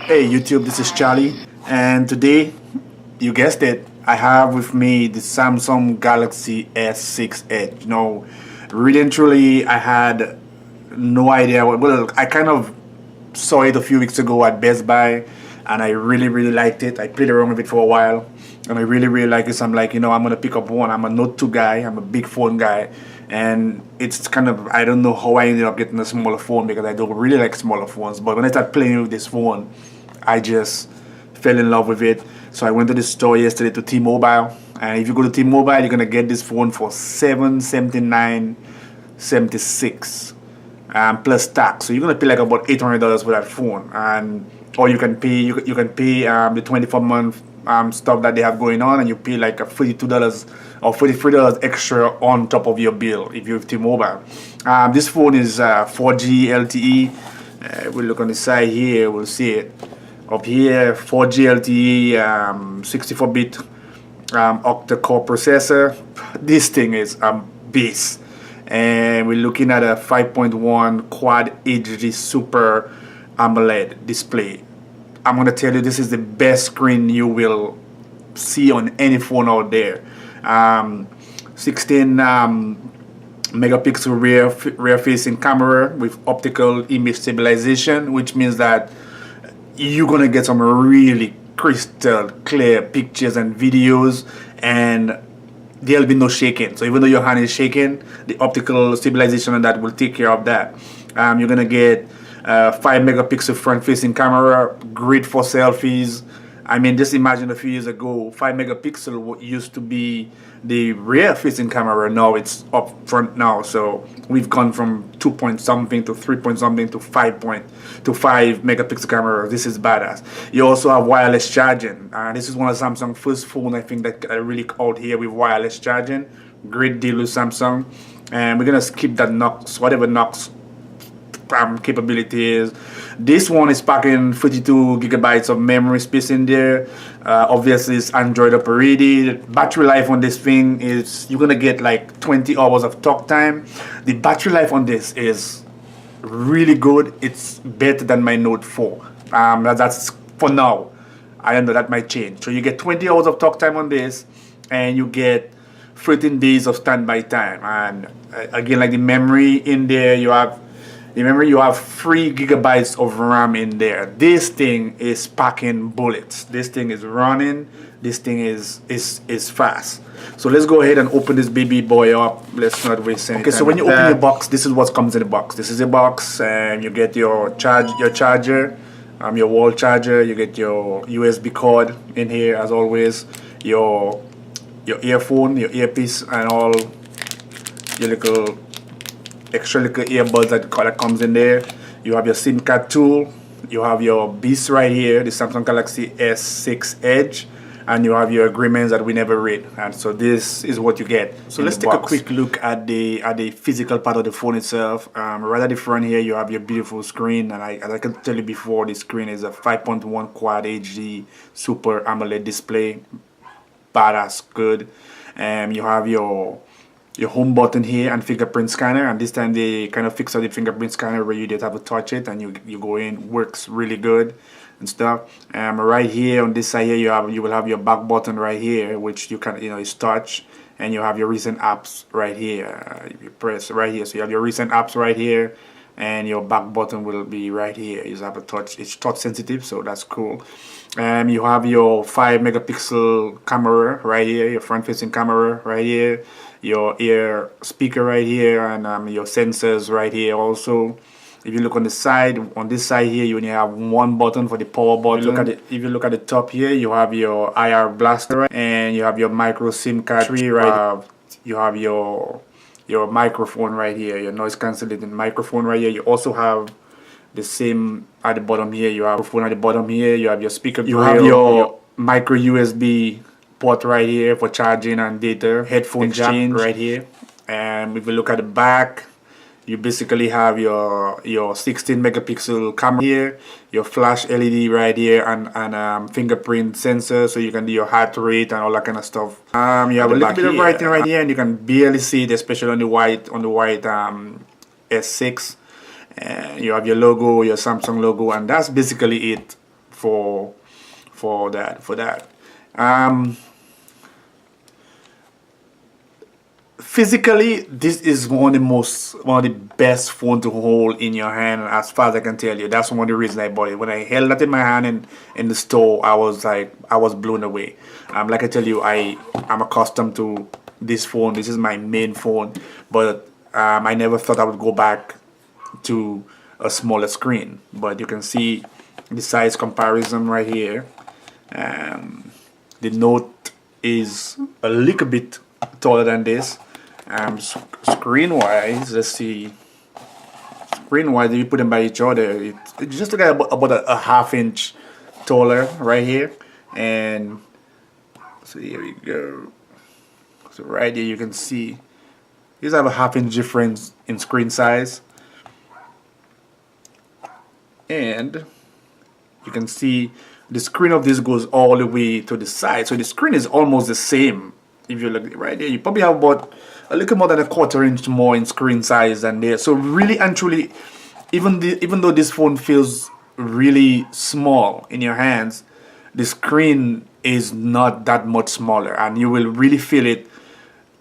Hey YouTube, this is Charlie, and today, you guessed it, I have with me the Samsung Galaxy S6 Edge. Really and truly, I had no idea. Well, I kind of saw it a few weeks ago at Best Buy, and I really liked it. I played around with it for a while, and I really like it. So I'm like, I'm gonna pick up one. I'm a Note 2 guy. I'm a big phone guy, and it's kind of, I don't know how I ended up getting a smaller phone because I don't really like smaller phones. But when I started playing with this phone, I just fell in love with it. So I went to the store yesterday to T-Mobile, and if you go to T-Mobile, you're gonna get this phone for $779.76 plus tax. So you're gonna pay like about $800 for that phone, and or you can pay the 24-month stuff that they have going on, and you pay like a $42 or $43 extra on top of your bill if you have T-Mobile. This phone is 4G LTE. We'll look on the side here, we'll see it. Up here, 4G LTE, 64-bit octa-core processor. This thing is a beast. And we're looking at a 5.1 Quad HD Super AMOLED display. I'm going to tell you, this is the best screen you will see on any phone out there. 16 megapixel rear facing camera with optical image stabilization, which means that you're gonna get some really crystal clear pictures and videos, and there'll be no shaking. So even though your hand is shaking, the optical stabilization on that will take care of that. You're gonna get 5 megapixel front facing camera, great for selfies. I mean, just imagine a few years ago, 5 megapixel used to be the rear facing camera. Now it's up front now. So we've gone from 2 point something to 3 point something to 5 megapixel camera. This is badass. You also have wireless charging. This is one of Samsung's first phone, I think, that really out here with wireless charging. Great deal with Samsung. And we're gonna skip that Knox, whatever Knox capability is. This one is packing 32 gigabytes of memory space in there. Obviously it's Android operated. Battery life on this thing is, you're gonna get like 20 hours of talk time. The battery life on this is really good. It's better than my Note 4. That's for now. I don't know, that might change. So you get 20 hours of talk time on this, and you get 13 days of standby time. And again, like the memory in there, you have 3 gigabytes of RAM in there. This thing is packing bullets. This thing is running. This thing is fast. So let's go ahead and open this baby boy up. Let's not waste any time. Okay, so when you open your box, this is what comes in the box. This is a box, and you get your charger, your wall charger. You get your USB cord in here as always. Your earphone, your earpiece, and all your little extra little earbuds that comes in there. You have your SIM card tool. You have your beast right here, the Samsung Galaxy S6 Edge, and you have your agreements that we never read. And so this is what you get. So let's take a quick look at the physical part of the phone itself. Right at the front here, you have your beautiful screen, and as I can tell you before, the screen is a 5.1 Quad HD Super AMOLED display. Badass good. You have your home button here and fingerprint scanner, and this time they kind of fix out the fingerprint scanner where you just have to touch it and you go in. Works really good and stuff. Right here on this side here, you will have your back button right here, which you can is touch, and you have your recent apps right here. You press right here, so you have your recent apps right here, and your back button will be right here. You just have a touch. It's touch sensitive, so that's cool. You have your 5 megapixel camera right here, your front facing camera right here, your ear speaker right here, and your sensors right here also. If you look on the side, on this side here, you only have one button for the power button. If you look at the top here, you have your IR blaster, and you have your micro SIM card tree right. You have your microphone right here, your noise cancelling microphone right here. You also have the same at the bottom here. You have a phone at the bottom here. You have your speaker grill. You have your micro USB port right here for charging and data. Headphone jack right here. And if you look at the back, you basically have your 16 megapixel camera here, your flash LED right here, and fingerprint sensor, so you can do your heart rate and all that kind of stuff. You have a little bit of writing right here, and you can barely see it, especially on the white S6. You have your logo, your Samsung logo, and that's basically it for that. Um, Physically, this is one of the best phone to hold in your hand, as far as I can tell you. That's one of the reasons I bought it. When I held that in my hand in the store, I was blown away. Like I tell you, I'm accustomed to this phone. This is my main phone, but I never thought I would go back to a smaller screen. But you can see the size comparison right here. The Note is a little bit taller than this. Screen wise, let's see. Screen wise, if you put them by each other, it's just like about a half inch taller right here. And so here we go. So right here you can see these have a half inch difference in screen size. And you can see the screen of this goes all the way to the side. So the screen is almost the same. If you look right there, you probably have about a little more than a quarter inch more in screen size than there. So really and truly, even though this phone feels really small in your hands, the screen is not that much smaller, and you will really feel it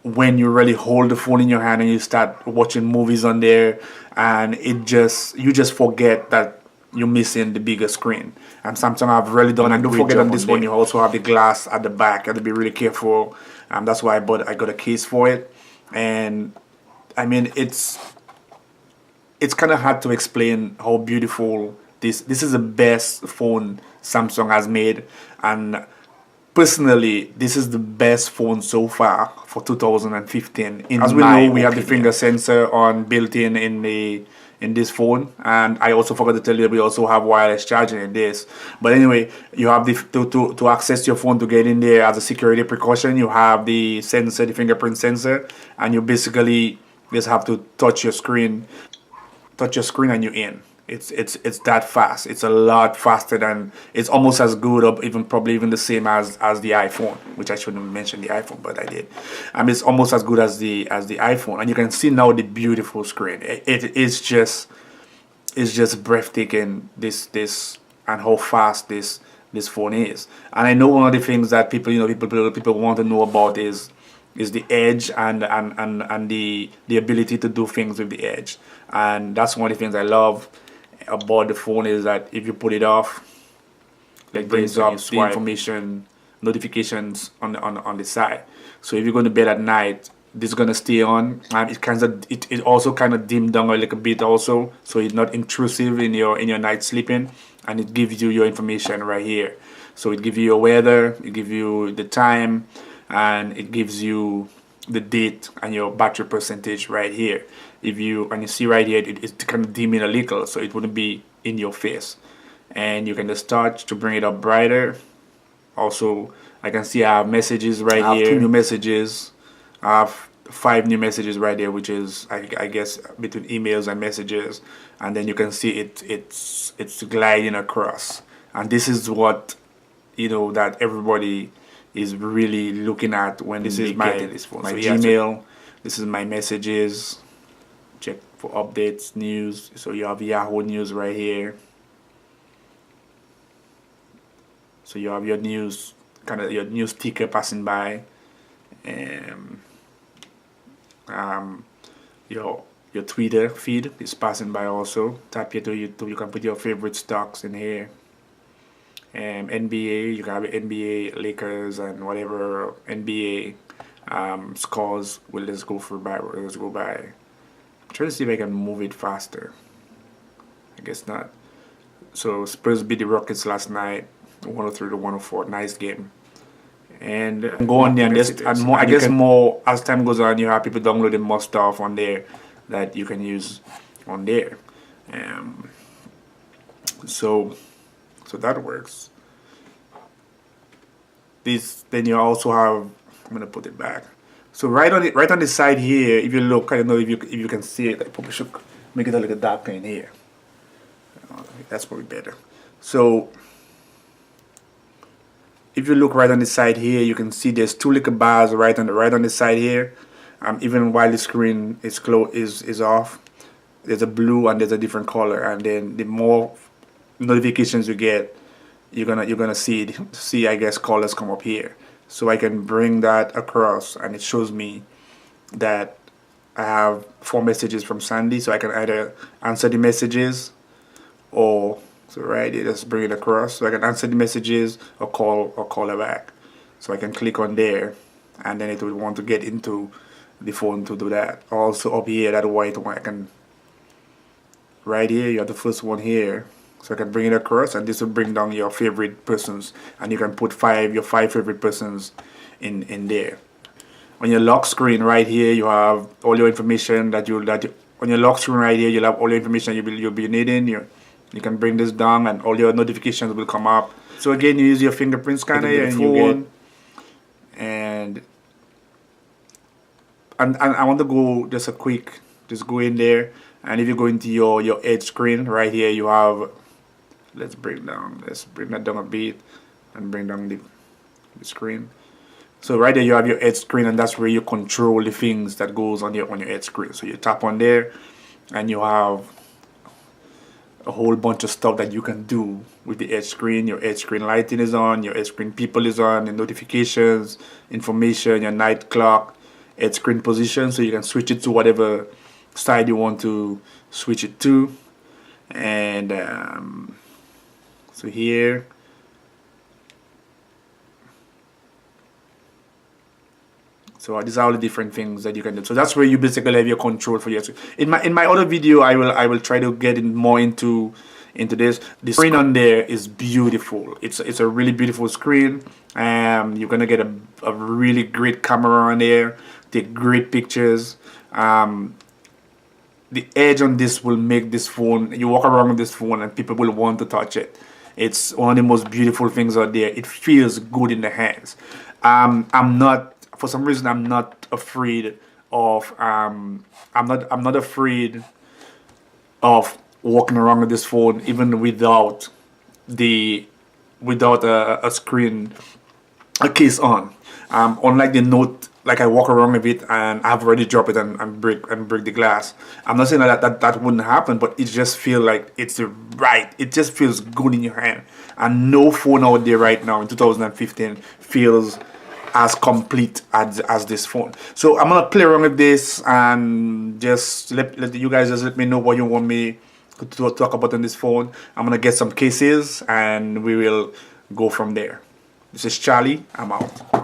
when you really hold the phone in your hand and you start watching movies on there, and you just forget that you're missing the bigger screen. And Samsung have really done, and don't forget on this one you also have the glass at the back. You have to be really careful. That's why I got a case for it. And I mean, it's kind of hard to explain how beautiful this is. The best phone Samsung has made, and personally, this is the best phone so far for 2015. As we know, we have the finger sensor built in this phone, and I also forgot to tell you we also have wireless charging in this. But anyway, you have to access your phone, to get in there as a security precaution. You have the sensor, the fingerprint sensor, and you basically just have to touch your screen and you're in. It's that fast. It's a lot faster than, it's almost as good, or probably even the same as the iPhone, which I shouldn't mention the iPhone, but I did. It's almost as good as the iPhone, and you can see now the beautiful screen. It is just, it's just breathtaking. This and how fast this phone is. And I know one of the things that people want to know about is the edge and the ability to do things with the edge. And that's one of the things I love about the phone, is that if you put it off, it brings up the information notifications on the side. So if you're going to bed at night, this is going to stay on, and it also kind of dim down a little bit also, so it's not intrusive in your night sleeping, and it gives you your information right here. So it gives you your weather, it gives you the time, and it gives you the date and your battery percentage right here. And you see right here, it's kind of dimming a little, so it wouldn't be in your face. And you can just start to bring it up brighter. Also, I can see I have messages right here. I have 2 new messages. I have 5 new messages right there, which is I guess between emails and messages. And then you can see it's gliding across. And this is what that everybody is really looking at when this is my phone. My Gmail. This is my messages. Check for updates, news. So you have Yahoo News right here. So you have your news, kind of your news ticker passing by. Your Twitter feed is passing by also. Tap here to YouTube. You can put your favorite stocks in here. NBA, you can have NBA, Lakers, and whatever NBA scores. Well, let's go by. I'm trying to see if I can move it faster. I guess not. So Spurs beat the Rockets last night, 103 to 104. Nice game. And go on there and more. I guess more as time goes on, you have people downloading more stuff on there that you can use on there. So that works. Then you also have. I'm gonna put it back. So right on the side here, if you look, I don't know if you can see it. I probably should make it a little darker in here. That's probably better. So if you look right on the side here, you can see there's 2 little bars right on the side here. Even while the screen is off, there's a blue and there's a different color. And then the more notifications you get, you're gonna see I guess colors come up here. So I can bring that across, and it shows me that I have 4 messages from Sandy. So I can either answer the messages, or so right here, just bring it across. So I can answer the messages or call her back. So I can click on there, and then it will want to get into the phone to do that. Also up here, that white one, I can right here. You have the first one here. So I can bring it across, and this will bring down your favorite persons, and you can put your five favorite persons in there. On your lock screen right here, you have all your information on your lock screen right here. You'll have all your information you'll be needing. You can bring this down, and all your notifications will come up. So again, you use your fingerprint scanner and you get, and I want to go just go in there, and if you go into your edge screen right here, you have, let's bring that down a bit and bring down the screen. So right there you have your edge screen, and that's where you control the things that goes on your edge screen. So you tap on there, and you have a whole bunch of stuff that you can do with the edge screen. Your edge screen lighting is on, your edge screen people is on, your notifications, information, your night clock, edge screen position, so you can switch it to whatever side you want to switch it to. And so here, so these are all the different things that you can do. So that's where you basically have your control for your. In my other video, I will try to get in more into this. The screen on there is beautiful. It's a really beautiful screen. You're gonna get a really great camera on there. Take great pictures. The edge on this will make this phone. You walk around with this phone, and people will want to touch it. It's one of the most beautiful things out there. It feels good in the hands. For some reason, I'm not afraid of I'm not afraid of walking around with this phone, even without a screen, a case on. Unlike the Note, like I walk around with it and I've already dropped it and break the glass. I'm not saying that wouldn't happen, but it just feels like it's right. It just feels good in your hand, and no phone out there right now in 2015 feels as complete as this phone. So I'm gonna play around with this, and just let you guys just let me know what you want me to talk about on this phone. I'm gonna get some cases, and we will go from there. This is Charlie. I'm out.